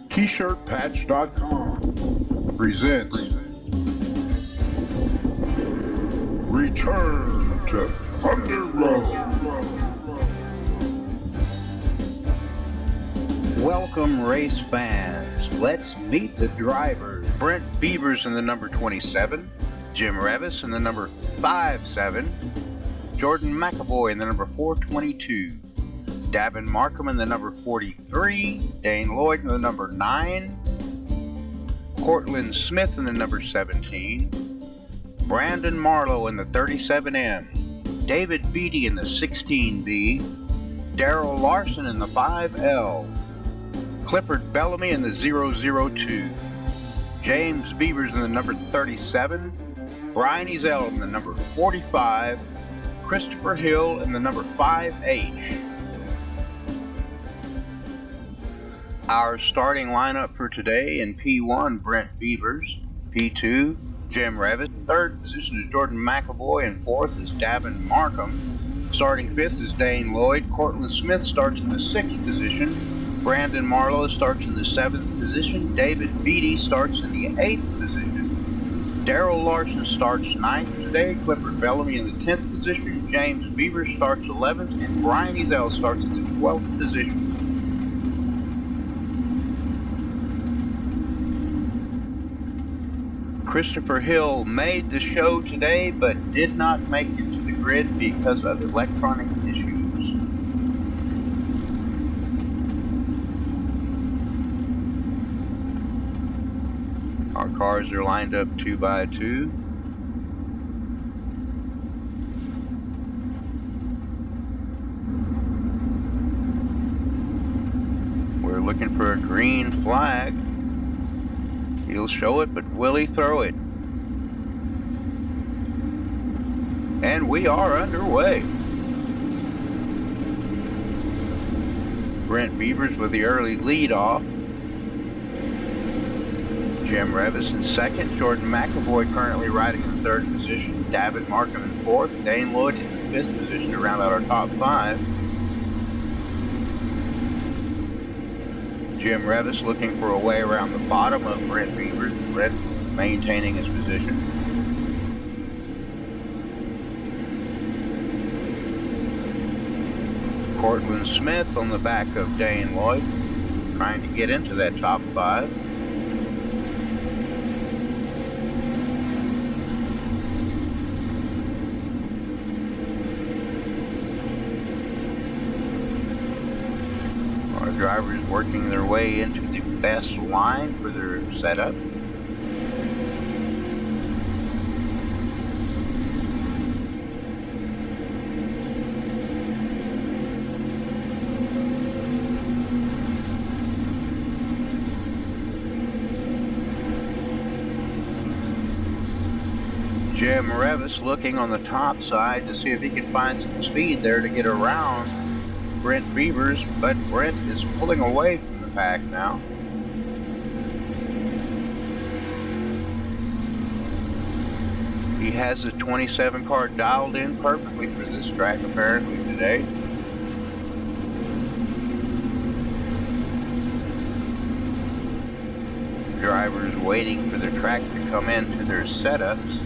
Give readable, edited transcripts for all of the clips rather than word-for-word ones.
T-shirtpatch.com presents Return to Thunder Road. Welcome, race fans. Let's meet the drivers. Brent Beavers in the number 27, Jim Revis in the number 57, Jordan McAvoy in the number 422, Davin Markham in the number 43, Dane Lloyd in the number 9, Cortland Smith in the number 17, Brandon Marlowe in the 37M, David Beatty in the 16B, Darrell Larson in the 5L, Clifford Bellamy in the 002, James Beavers in the number 37, Brian Ezel in the number 45, Christopher Hill in the number 5H. Our starting lineup for today: in P1, Brent Beavers; P2, Jim Revis; third position is Jordan McAvoy, and fourth is Davin Markham. Starting fifth is Dane Lloyd. Cortland Smith starts in the 6th position. Brandon Marlowe starts in the 7th position. David Beatty starts in the 8th position. Darrell Larson starts 9th today. Clifford Bellamy in the 10th position. James Beavers starts 11th, and Brian Ezel starts in the 12th position. Christopher Hill made the show today, but did not make it to the grid because of electronic issues. Our cars are lined up 2 by 2. We're looking for a green flag. He'll show it, but will he throw it? And we are underway. Brent Beavers with the early lead off. Jim Revis in second. Jordan McAvoy currently riding in the 3rd position. Davin Markham in 4th. Dane Lloyd in the 5th position to round out our top 5. Jim Revis looking for a way around the bottom of Brent Beavers. Brent maintaining his position. Cortland Smith on the back of Dane Lloyd, trying to get into that top 5. Drivers working their way into the best line for their setup. Jim Revis looking on the top side to see if he can find some speed there to get around Brent Beavers, but Brent is pulling away from the pack now. He has the 27 car dialed in perfectly for this track apparently today. Drivers waiting for the track to come into their setups.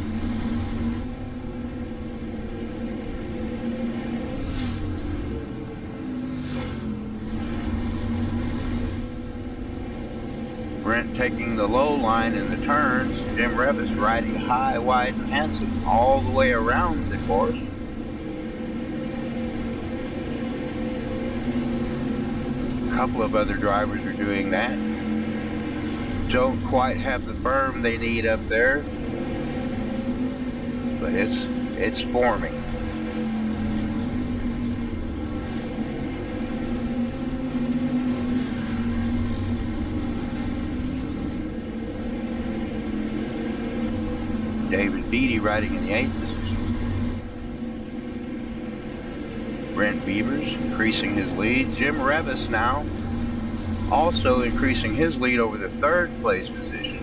Brent taking the low line in the turns. Jim Revis riding high, wide, and handsome all the way around the course. A couple of other drivers are doing that. Don't quite have the berm they need up there, but it's forming. David Beatty riding in the 8th position. Brent Beavers increasing his lead. Jim Revis now also increasing his lead over the third place position.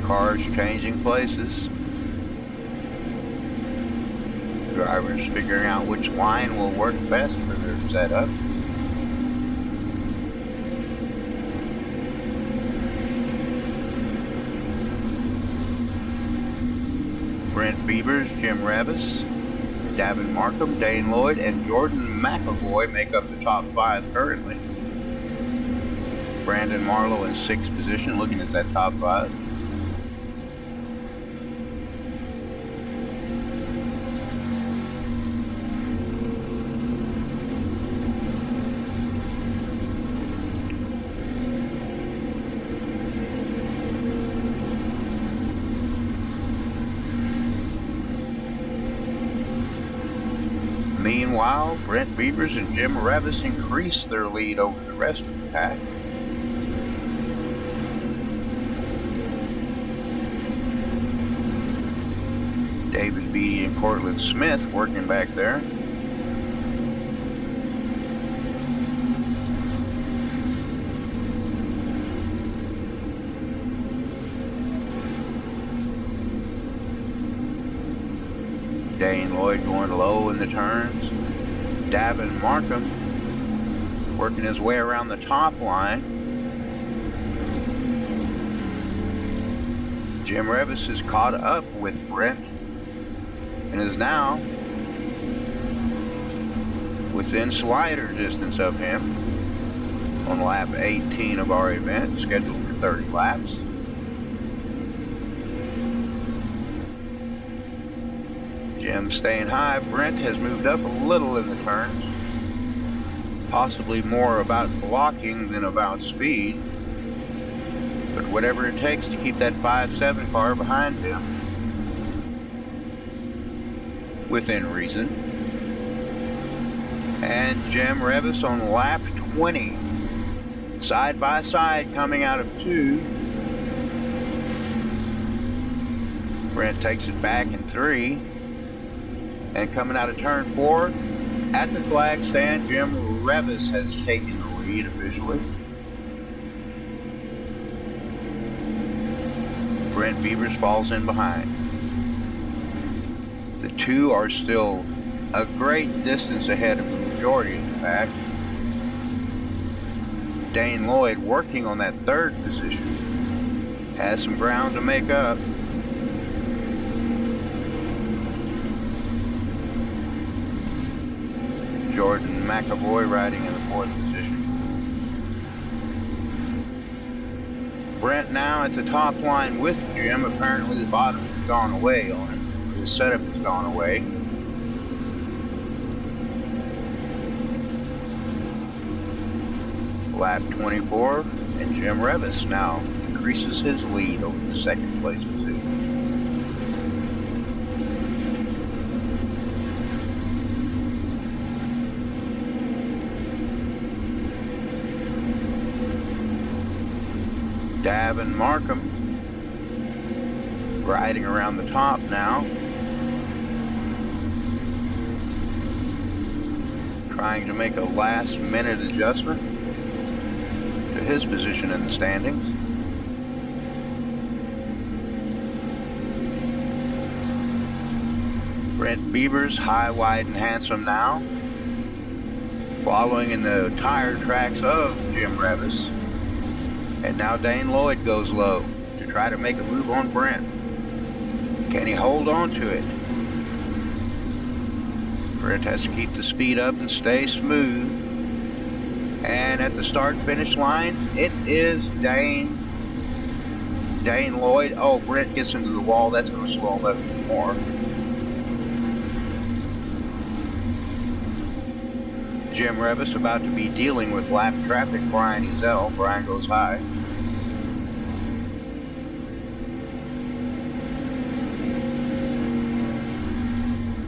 Cars changing places. Drivers figuring out which line will work best for their setup. Brent Beavers, Jim Revis, Davin Markham, Dane Lloyd, and Jordan McAvoy make up the top 5 currently. Brandon Marlowe in 6th position, looking at that top 5. Meanwhile, Brent Beavers and Jim Revis increase their lead over the rest of the pack. David Beattie and Cortland Smith working back there. Dane Lloyd going low in the turns. Davin Markham working his way around the top line. Jim Revis is caught up with Brent and is now within slider distance of him on lap 18 of our event, scheduled for 30 laps. Jim staying high. Brent has moved up a little in the turns, possibly more about blocking than about speed, but whatever it takes to keep that 5-7 car behind him within reason. And Jim Revis on lap 20, side by side coming out of 2. Brent takes it back in 3. And coming out of turn 4, at the flag stand, Jim Revis has taken the lead officially. Brent Beavers falls in behind. The 2 are still a great distance ahead of the majority of the pack. Dane Lloyd working on that 3rd position. Has some ground to make up. Jordan McAvoy riding in the 4th position. Brent now at the top line with Jim. Apparently the bottom has gone away on him. His setup has gone away. Lap 24, and Jim Revis now increases his lead over the 2nd place position. Davin Markham riding around the top now, trying to make a last minute adjustment to his position in the standings. Brent Beavers high, wide, and handsome now, following in the tire tracks of Jim Revis. And now Dane Lloyd goes low to try to make a move on Brent. Can he hold on to it? Brent has to keep the speed up and stay smooth. And at the start-finish line, it is Dane Lloyd. Oh, Brent gets into the wall. That's going to slow him up even more. Jim Revis about to be dealing with lap traffic. Brian Ezel. Brian goes high.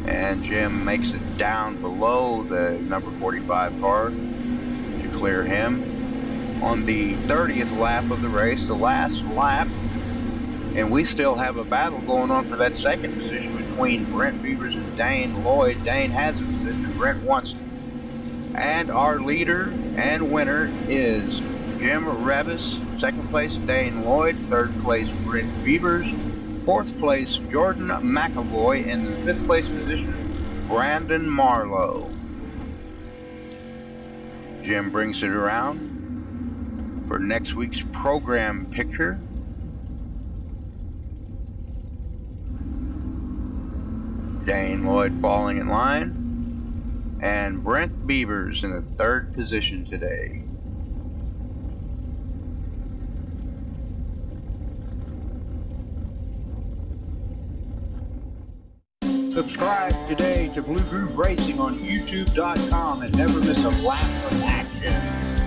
And Jim makes it down below the number 45 car to clear him. On the 30th lap of the race, the last lap And we still have a battle going on for that second position between Brent Beavers and Dane Lloyd. Dane has a position, Brent wants it. And our leader and winner is Jim Revis. Second place, Dane Lloyd. Third place, Brent Beavers. Fourth place, Jordan McAvoy. And the fifth place position, Brandon Marlowe. Jim brings it around for next week's program picture. Dane Lloyd falling in line. And Brent Beavers in the third position today. Subscribe today to Blue Groove Racing on YouTube.com and never miss a lap of action.